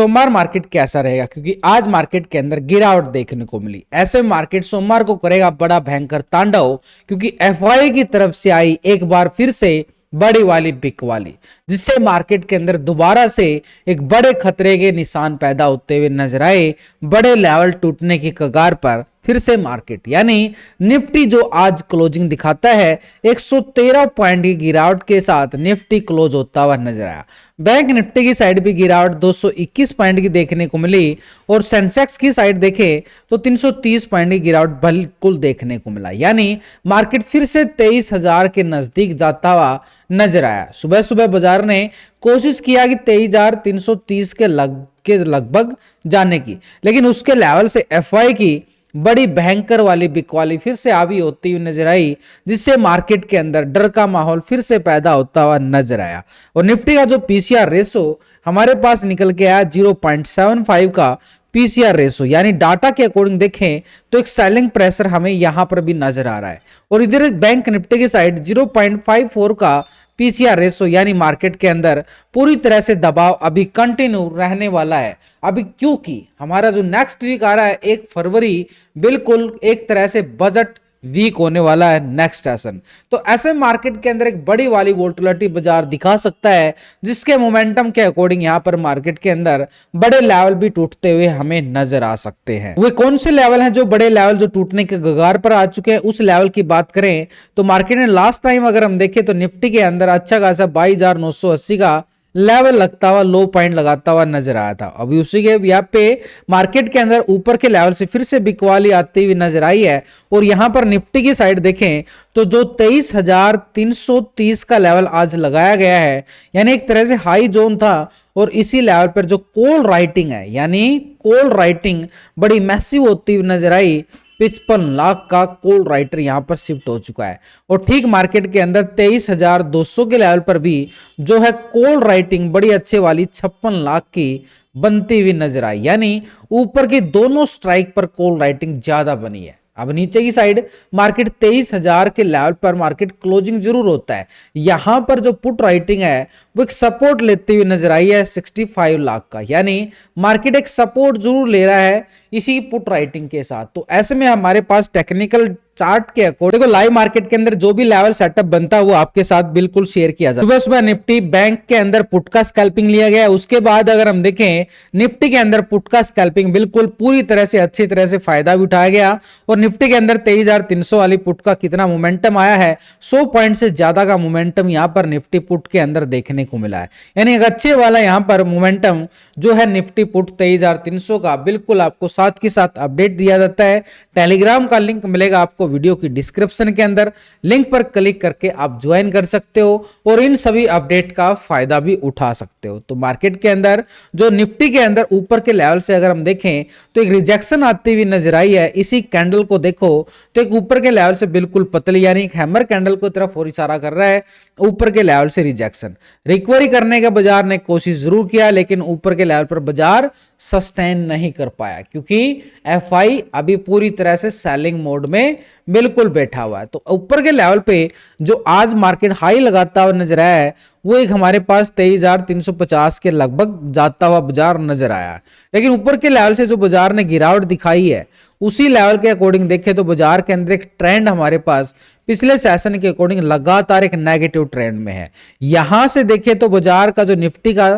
सोमवार मार्केट कैसा रहेगा, क्योंकि आज मार्केट के अंदर गिरावट देखने को मिली। ऐसे मार्केट सोमवार को करेगा बड़ा भयंकर तांडव, क्योंकि एफआई की तरफ से आई एक बार फिर से बड़ी वाली बिक वाली, जिससे मार्केट के अंदर दोबारा से एक बड़े खतरे के निशान पैदा होते हुए नजर आए। बड़े लेवल टूटने की कगार पर फिर से मार्केट, यानी निफ्टी जो आज क्लोजिंग दिखाता है 113 पॉइंट की गिरावट के साथ निफ्टी क्लोज होता हुआ नजर आया। बैंक निफ्टी की साइड भी गिरावट 221 पॉइंट की देखने को मिली और सेंसेक्स की साइड देखें तो 330 पॉइंट की गिरावट बिल्कुल देखने को मिला, यानी मार्केट फिर से 23,000 के नजदीक जाता हुआ नजर आया। सुबह सुबह बाजार ने कोशिश किया कि 23,330 के लगभग जाने की, लेकिन उसके लेवल से एफआई की बड़ी भयंकर वाली बिकवाली फिर से हावी होती हुई नजर आई, जिससे मार्केट के अंदर डर का माहौल फिर से पैदा होता हुआ नजर आया। और निफ्टी का जो पीसीआर रेशो हमारे पास निकल के आया 0.75 का पीसीआर रेशो, यानी डाटा के अकॉर्डिंग देखें तो एक सेलिंग प्रेशर हमें यहां पर भी नजर आ रहा है। और इधर बैंक निफ्टी की साइड 0.54 का पीसीआर रेशो, यानी मार्केट के अंदर पूरी तरह से दबाव अभी कंटिन्यू रहने वाला है। अभी क्योंकि हमारा जो नेक्स्ट वीक आ रहा है 1 फरवरी, बिल्कुल एक तरह से बजट वीक होने वाला है नेक्स्ट सेशन। तो ऐसे मार्केट के अंदर एक बड़ी वाली वोलेटिलिटी बाजार दिखा सकता है, जिसके मोमेंटम के अकॉर्डिंग यहां पर मार्केट के अंदर बड़े लेवल भी टूटते हुए हमें नजर आ सकते हैं। वे कौन से लेवल हैं जो बड़े लेवल जो टूटने के कगार पर आ चुके हैं? उस लेवल की बात करें तो मार्केट ने लास्ट टाइम अगर हम देखें तो निफ्टी के अंदर अच्छा खासा 22,980 का लेवल लगता हुआ लो पॉइंट लगाता हुआ नजर आया था। अभी उसी के यहाँ पे मार्केट के अंदर ऊपर के लेवल से फिर से बिकवाली आती हुई नजर आई है। और यहां पर निफ्टी की साइड देखें तो जो 23,330 का लेवल आज लगाया गया है, यानी एक तरह से हाई जोन था, और इसी लेवल पर जो कॉल राइटिंग है, यानी कॉल राइटिंग बड़ी मैसिव होती हुई नजर आई। 55 लाख का कॉल राइटर यहां पर शिफ्ट हो चुका है। और ठीक मार्केट के अंदर 23,200 के लेवल पर भी जो है कॉल राइटिंग बड़ी अच्छे वाली 56 लाख की बनती हुई नजर आई, यानी ऊपर के दोनों स्ट्राइक पर कॉल राइटिंग ज्यादा बनी है। अब नीचे की साइड मार्केट 23,000 के लेवल पर मार्केट क्लोजिंग जरूर होता है। यहां पर जो पुट राइटिंग है वो एक सपोर्ट लेते हुए नजर आई है 65 लाख का, यानी मार्केट एक सपोर्ट जरूर ले रहा है इसी पुट राइटिंग के साथ। तो ऐसे में हमारे पास टेक्निकल चार्ट के अकॉर्डिंग देखो लाइव मार्केट के अंदर जो भी लेवल सेटअप बनता है वो आपके साथ बिल्कुल शेयर किया जाता है। सुबह सुबह निफ्टी बैंक के अंदर पुट का स्कैल्पिंग लिया गया। उसके बाद अगर हम देखें निफ्टी के अंदर पुट का स्कैल्पिंग बिल्कुल पूरी तरह से अच्छी तरह से फायदा भी उठाया गया। और निफ्टी के अंदर 23,300 वाली पुट का कितना मोमेंटम आया है, 100 पॉइंट से ज्यादा का मोमेंटम यहां पर निफ्टी पुट के अंदर देखने को मिला है, यानी एक अच्छे वाला यहां पर मोमेंटम जो है निफ्टी पुट 23,300 का बिल्कुल आपको साथ के साथ अपडेट दिया जाता है। टेलीग्राम का लिंक मिलेगा आपको वीडियो की डिस्क्रिप्शन के अंदर, लिंक पर क्लिक करके आप ज्वाइन कर सकते हो और इन सभी अपडेट का फायदा भी उठा सकते हो। तो मार्केट के अंदर जो निफ्टी के अंदर ऊपर के लेवल से अगर हम देखें तो एक रिजेक्शन आती हुई नजर आई है। इसी कैंडल को देखो तो एक ऊपर के लेवल से बिल्कुल पतली, यानी एक हैमर कैंडल की तरफ और इशारा कर रहा है। ऊपर के लेवल से रिजेक्शन, रिकवरी करने का बाजार ने कोशिश जरूर किया, लेकिन ऊपर के लेवल पर बाजार सस्टेन नहीं कर पाया, क्योंकि एफआई अभी पूरी तरह से सेलिंग मोड में बिल्कुल बैठा हुआ है। तो ऊपर के लेवल पे जो आज मार्केट हाई लगाता हुआ नजर आया है वो एक हमारे पास 23,350 के लगभग जाता हुआ बाजार नजर आया। लेकिन ऊपर के लेवल से जो बाजार ने गिरावट दिखाई है उसी लेवल के अकॉर्डिंग देखें तो बाजार के अंदर एक ट्रेंड हमारे पास पिछले सेशन के अकॉर्डिंग लगातार एक नेगेटिव ट्रेंड में है। यहां से देखें तो बाजार का जो निफ्टी का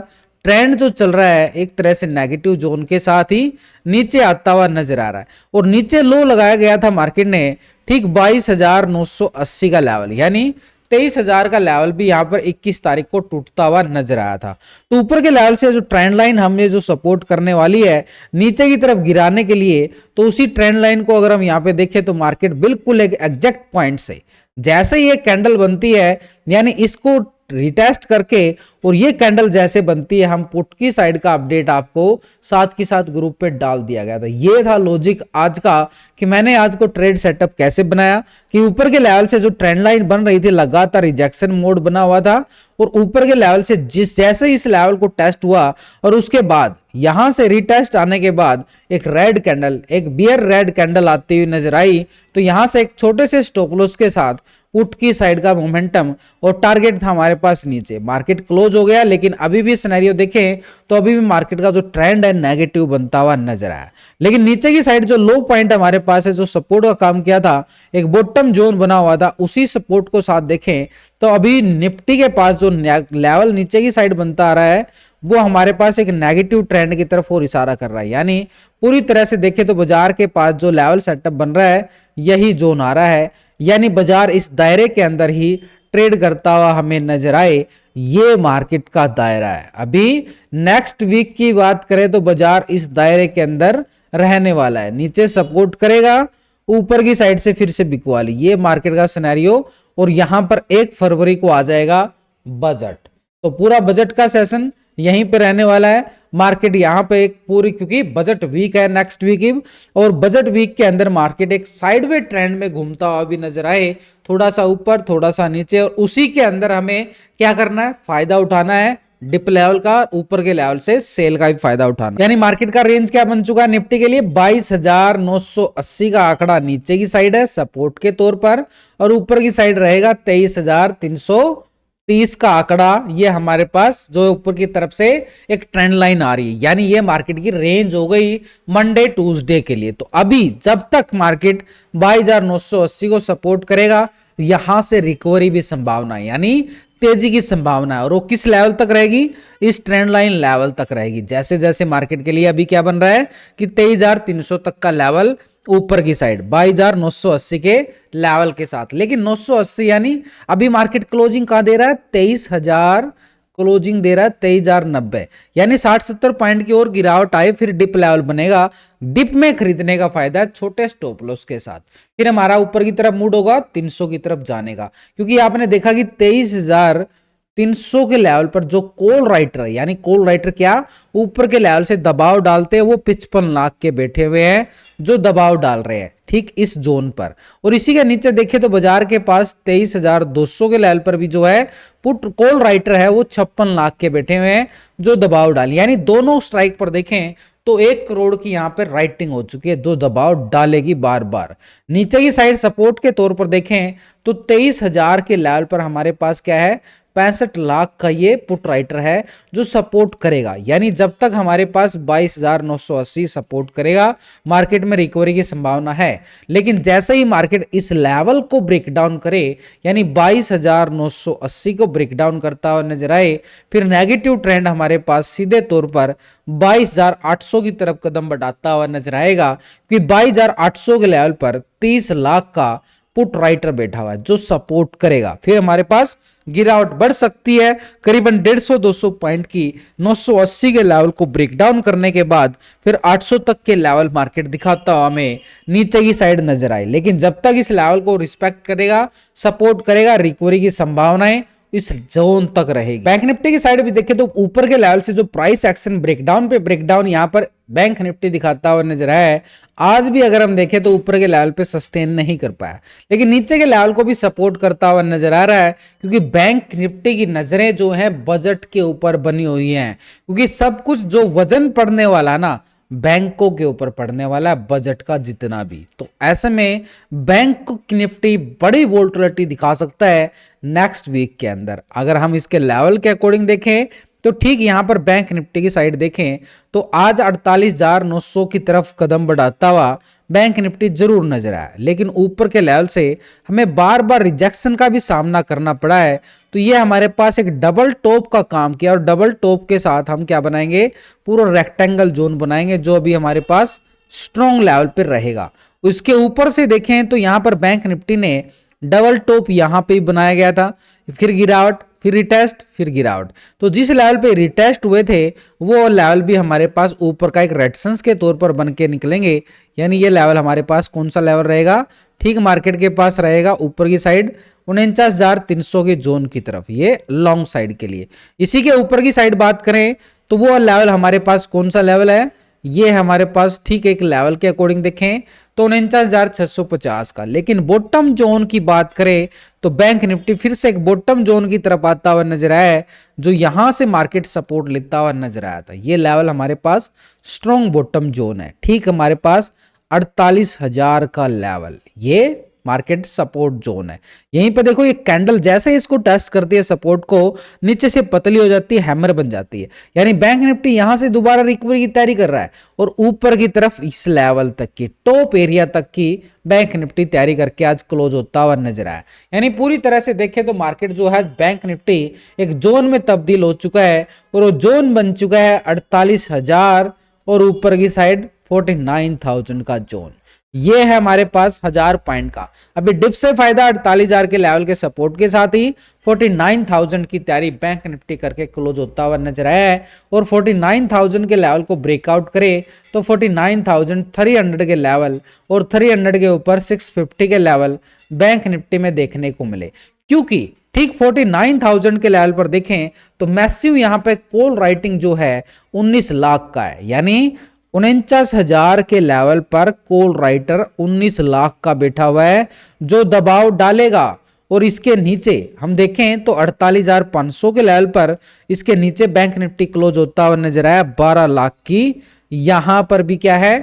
ट्रेंड जो चल रहा है एक तरह से नेगेटिव जोन के साथ ही नीचे आता हुआ नजर आ रहा है। और नीचे लो लगाया गया था मार्केट ने ठीक 22,980 का लेवल, यानी 23,000 का लेवल भी यहां पर 21 तारीख को टूटता हुआ नजर आया था। तो ऊपर के लेवल से जो ट्रेंड लाइन हमें जो सपोर्ट करने वाली है नीचे की तरफ गिराने के लिए, तो उसी ट्रेंड लाइन को अगर हम यहां पे देखें तो मार्केट बिल्कुल एक एग्जैक्ट पॉइंट से जैसे ही ये कैंडल बनती है, यानी इसको रिटेस्ट करके और ये कैंडल जैसे बनती है, हम पुट की साइड का अपडेट आपको साथ के साथ ग्रुप पे डाल दिया गया था। ये था लॉजिक आज का कि मैंने आज को ट्रेड सेटअप कैसे बनाया कि ऊपर के लेवल से जो ट्रेंड लाइन बन रही थी लगातार रिजेक्शन मोड बना हुआ था, और ऊपर के लेवल से जैसे इस लेवल को टेस्ट हुआ और उसके बाद यहां से रिटेस्ट आने के बाद एक रेड कैंडल, एक बियर रेड कैंडल आती हुई नजर आई, तो यहां से एक छोटे से स्टॉप लॉस के साथ पुट की साइड का मोमेंटम और टारगेट था हमारे पास नीचे। मार्केट क्लोज हो गया, लेकिन अभी भी सिनेरियो देखें तो अभी भी मार्केट का जो ट्रेंड है नेगेटिव बनता हुआ नजर आया। लेकिन नीचे की साइड जो लो पॉइंट हमारे पास है, जो सपोर्ट का काम किया था, एक बॉटम जोन बना हुआ था, उसी सपोर्ट को साथ देखें तो अभी निफ्टी के पास जो लेवल नीचे की साइड बनता आ रहा है वो हमारे पास एक नेगेटिव ट्रेंड की तरफ और इशारा कर रहा है। यानी पूरी तरह से देखें तो बाजार के पास जो लेवल सेटअप बन रहा है यही जोन आ रहा है, यानी बाजार इस दायरे के अंदर ही ट्रेड करता हुआ हमें नजर आए, ये मार्केट का दायरा है। अभी नेक्स्ट वीक की बात करें तो बाजार इस दायरे के अंदर रहने वाला है, नीचे सपोर्ट करेगा, ऊपर की साइड से फिर से बिकवाली, ये मार्केट का सिनेरियो। और यहां पर 1 फरवरी को आ जाएगा बजट, तो पूरा बजट का सेशन यहीं पे रहने वाला है। मार्केट यहां पे एक पूरी, क्योंकि बजट वीक है नेक्स्ट वीक, और बजट वीक के अंदर मार्केट एक साइडवे ट्रेंड में घूमता हुआ भी नजर आए, थोड़ा सा ऊपर थोड़ा सा नीचे, और उसी के अंदर हमें क्या करना है, फायदा उठाना है डिप लेवल का, ऊपर के लेवल से सेल का भी फायदा उठाना। यानी मार्केट का रेंज क्या बन चुका है निफ्टी के लिए, 22,980 का आंकड़ा नीचे की साइड है सपोर्ट के तौर पर, और ऊपर की साइड रहेगा 23,330 का आंकड़ा। ये हमारे पास जो ऊपर की तरफ से एक ट्रेंड लाइन आ रही है, यानी ये मार्केट की रेंज हो गई मंडे ट्यूसडे के लिए। तो अभी जब तक मार्केट 22,980 को सपोर्ट करेगा, यहां से रिकवरी भी संभावना है, यानी तेजी की संभावना है, और वो किस लेवल तक रहेगी, इस ट्रेंड लाइन लेवल तक रहेगी। जैसे जैसे मार्केट के लिए अभी क्या बन रहा है कि 23,300 तक का लेवल ऊपर की साइड 22,980 के लेवल के साथ, लेकिन 980 यानी अभी मार्केट क्लोजिंग कहां दे रहा है, 23,000 क्लोजिंग दे रहा है, 23,090, यानी 60-70 पॉइंट की ओर गिरावट आए फिर डिप लेवल बनेगा। डिप में खरीदने का फायदा है छोटे स्टॉप लॉस के साथ, फिर हमारा ऊपर की तरफ मूड होगा 300 की तरफ जाने का, क्योंकि आपने देखा कि 23,300 के लेवल पर जो कॉल राइटर है, यानी कॉल राइटर क्या ऊपर के लेवल से दबाव डालते हैं, वो 55 लाख के बैठे हुए हैं जो दबाव डाल रहे हैं ठीक इस जोन पर। और इसी के नीचे देखें तो बाजार के पास 23,200 के लेवल पर भी जो है पुट कॉल राइटर है, वो 56 लाख के बैठे हुए हैं जो दबाव डाल, यानी दोनों स्ट्राइक पर देखें तो 1 करोड़ की यहां पर राइटिंग हो चुकी है, जो दबाव डालेगी बार बार। नीचे की साइड सपोर्ट के तौर पर देखें तो 23,000 के लेवल पर हमारे पास क्या है, 65 लाख का ये पुट राइटर है जो सपोर्ट करेगा, यानी जब तक हमारे पास 22,980 सपोर्ट करेगा मार्केट में रिकवरी की संभावना है। लेकिन जैसे ही मार्केट इस लेवल को ब्रेक डाउन करे, यानी 22,980 को ब्रेक डाउन करता हुआ नजर आए, फिर नेगेटिव ट्रेंड हमारे पास सीधे तौर पर 22,800 की तरफ कदम बढ़ाता हुआ नजर आएगा, क्योंकि 22,800 के लेवल पर 30 लाख का पुट राइटर बैठा हुआ है जो सपोर्ट करेगा। फिर हमारे पास गिरावट बढ़ सकती है करीबन 150-200 पॉइंट की, 980 के लेवल को ब्रेक डाउन करने के बाद फिर 800 तक के लेवल मार्केट दिखाता हुआ हमें नीचे की साइड नजर आए। लेकिन जब तक इस लेवल को रिस्पेक्ट करेगा, सपोर्ट करेगा, रिकवरी की संभावनाएं इस जोन तक रहेगी। बैंक निफ्टी की साइड भी देखें तो ऊपर के लेवल से जो प्राइस एक्शन ब्रेकडाउन पे ब्रेकडाउन यहां पर बैंक निफ्टी दिखाता हुआ नजर आया है, आज भी अगर हम देखें तो ऊपर के लेवल पे सस्टेन नहीं कर पाया, लेकिन नीचे के लेवल को भी सपोर्ट करता हुआ नजर आ रहा है, क्योंकि बैंक निफ्टी की नजरें जो है बजट के ऊपर बनी हुई हैं, क्योंकि सब कुछ जो वजन पड़ने वाला ना बैंकों के ऊपर पड़ने वाला है, बजट का जितना भी। तो ऐसे में बैंक निफ्टी बड़ी वोल्टिलिटी दिखा सकता है नेक्स्ट वीक के अंदर। अगर हम इसके लेवल के अकॉर्डिंग देखें तो ठीक यहां पर बैंक निफ्टी की साइड देखें तो आज 48,900 की तरफ कदम बढ़ाता हुआ बैंक निफ्टी जरूर नजर आया, लेकिन ऊपर के लेवल से हमें बार बार रिजेक्शन का भी सामना करना पड़ा है। तो ये हमारे पास एक डबल टॉप का काम किया, और डबल टॉप के साथ हम क्या बनाएंगे, पूरा रेक्टेंगल जोन बनाएंगे जो अभी हमारे पास स्ट्रॉन्ग लेवल पर रहेगा। उसके ऊपर से देखें तो यहां पर बैंक निफ्टी ने डबल टॉप यहां पे बनाया गया था, फिर गिरावट, फिर रिटेस्ट, फिर गिरावट। तो जिस लेवल पे रिटेस्ट हुए थे वो लेवल भी हमारे पास ऊपर का एक रेजिस्टेंस के तौर पर बन के निकलेंगे, यानी ये लेवल हमारे पास कौन सा लेवल रहेगा, ठीक मार्केट के पास रहेगा ऊपर की साइड 49,300 के जोन की तरफ, ये लॉन्ग साइड के लिए। इसी के ऊपर की साइड बात करें तो वो लेवल हमारे पास कौन सा लेवल है, ये हमारे पास ठीक एक लेवल के अकॉर्डिंग देखें तो 49,650 का। लेकिन बॉटम जोन की बात करें तो बैंक निफ्टी फिर से एक बॉटम जोन की तरफ आता हुआ नजर आया है, जो यहां से मार्केट सपोर्ट लेता हुआ नजर आया था। ये लेवल हमारे पास स्ट्रॉन्ग बॉटम जोन है, ठीक हमारे पास 48,000 का लेवल, ये मार्केट सपोर्ट जोन है। यहीं पे देखो ये कैंडल जैसे ही इसको टच करती है सपोर्ट को, नीचे से पतली हो जाती है, हैमर बन जाती है, यानी बैंक निफ्टी यहां से दोबारा रिकवरी की तैयारी कर रहा है और ऊपर की तरफ इस लेवल तक की टॉप एरिया तक की बैंक निफ्टी तैयारी करके आज क्लोज होता हुआ नजर आया। यानी पूरी तरह से देखें तो मार्केट जो है बैंक निफ्टी एक जोन में तब्दील हो चुका है और वो जोन बन चुका है 48,000 और ऊपर की साइड 49,000 का जोन। ये है हमारे पास 1000 पॉइंट का। अभी डिप से फायदा 48,000 के लेवल के सपोर्ट के साथ ही 49,000 की तैयारी बैंक निफ्टी करके क्लोज होता हुआ नजर आया है और 49,000 के लेवल को ब्रेकआउट करे तो 49,300 के लेवल और 300 के ऊपर 650 के लेवल बैंक निफ्टी में देखने को मिले, क्योंकि ठीक 49,000 के लेवल पर देखें तो मैसिव यहां पे कॉल राइटिंग जो है 19 लाख का है, यानी 49,000 के लेवल पर कॉल राइटर 19 लाख का बैठा हुआ है जो दबाव डालेगा। और इसके नीचे हम देखें तो 48,500 के लेवल पर इसके नीचे बैंक निफ्टी क्लोज होता हुआ नजर आया 12 लाख की। यहां पर भी क्या है,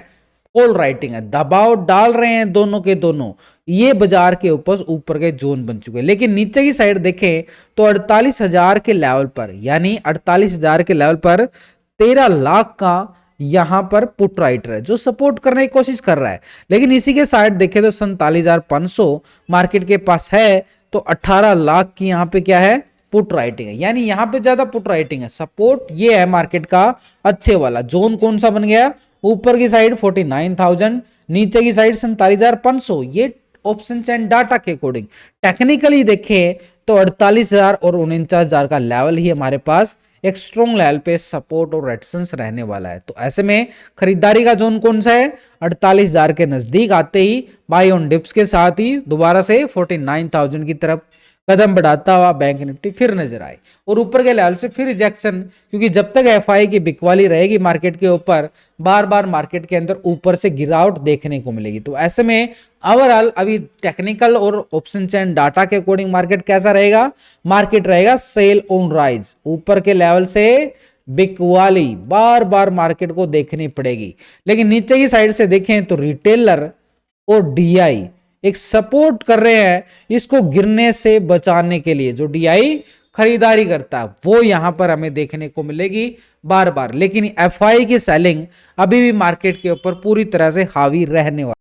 कॉल राइटिंग है, दबाव डाल रहे हैं दोनों के दोनों। ये बाजार के ऊपर के जोन बन चुके हैं। लेकिन नीचे की साइड देखें तो 48,000 के लेवल पर, यानी 48,000 के लेवल पर 13 लाख का यहां पर पुट राइटर है जो सपोर्ट करने की कोशिश कर रहा है। लेकिन इसी के साइड देखें तो 47,500 मार्केट के पास है तो 18 लाख की यहां पे क्या है, पुट राइटिंग है, यानी यहां पे ज्यादा पुट राइटिंग है। सपोर्ट ये है मार्केट का अच्छे वाला। जोन कौन सा बन गया, ऊपर की साइड 49,000, नीचे की साइड 47,500। ये ऑप्शन एंड डाटा के अकॉर्डिंग टेक्निकली देखें तो 48,000 और 49,000 का लेवल ही हमारे पास एक स्ट्रॉन्ग लेवल पे सपोर्ट और रेजिस्टेंस रहने वाला है। तो ऐसे में खरीदारी का जोन कौन सा है, 48,000 के नजदीक आते ही बाय ऑन डिप्स के साथ ही दोबारा से 49,000 की तरफ कदम बढ़ाता हुआ बैंक निफ्टी फिर नजर आए और ऊपर के लेवल से फिर रिजेक्शन, क्योंकि जब तक एफआई की बिकवाली रहेगी मार्केट के ऊपर, बार बार मार्केट के अंदर ऊपर से गिरावट देखने को मिलेगी। तो ऐसे में ओवरऑल अभी टेक्निकल और ऑप्शन चेन डाटा के अकॉर्डिंग मार्केट कैसा रहेगा, मार्केट रहेगा सेल ऑन राइज। ऊपर के लेवल से बिकवाली बार बार मार्केट को देखनी पड़ेगी। लेकिन नीचे की साइड से देखें तो रिटेलर और डीआई एक सपोर्ट कर रहे हैं इसको गिरने से बचाने के लिए। जो डीआई खरीदारी करता है वो यहां पर हमें देखने को मिलेगी बार बार। लेकिन एफआई की सेलिंग अभी भी मार्केट के ऊपर पूरी तरह से हावी रहने वाली।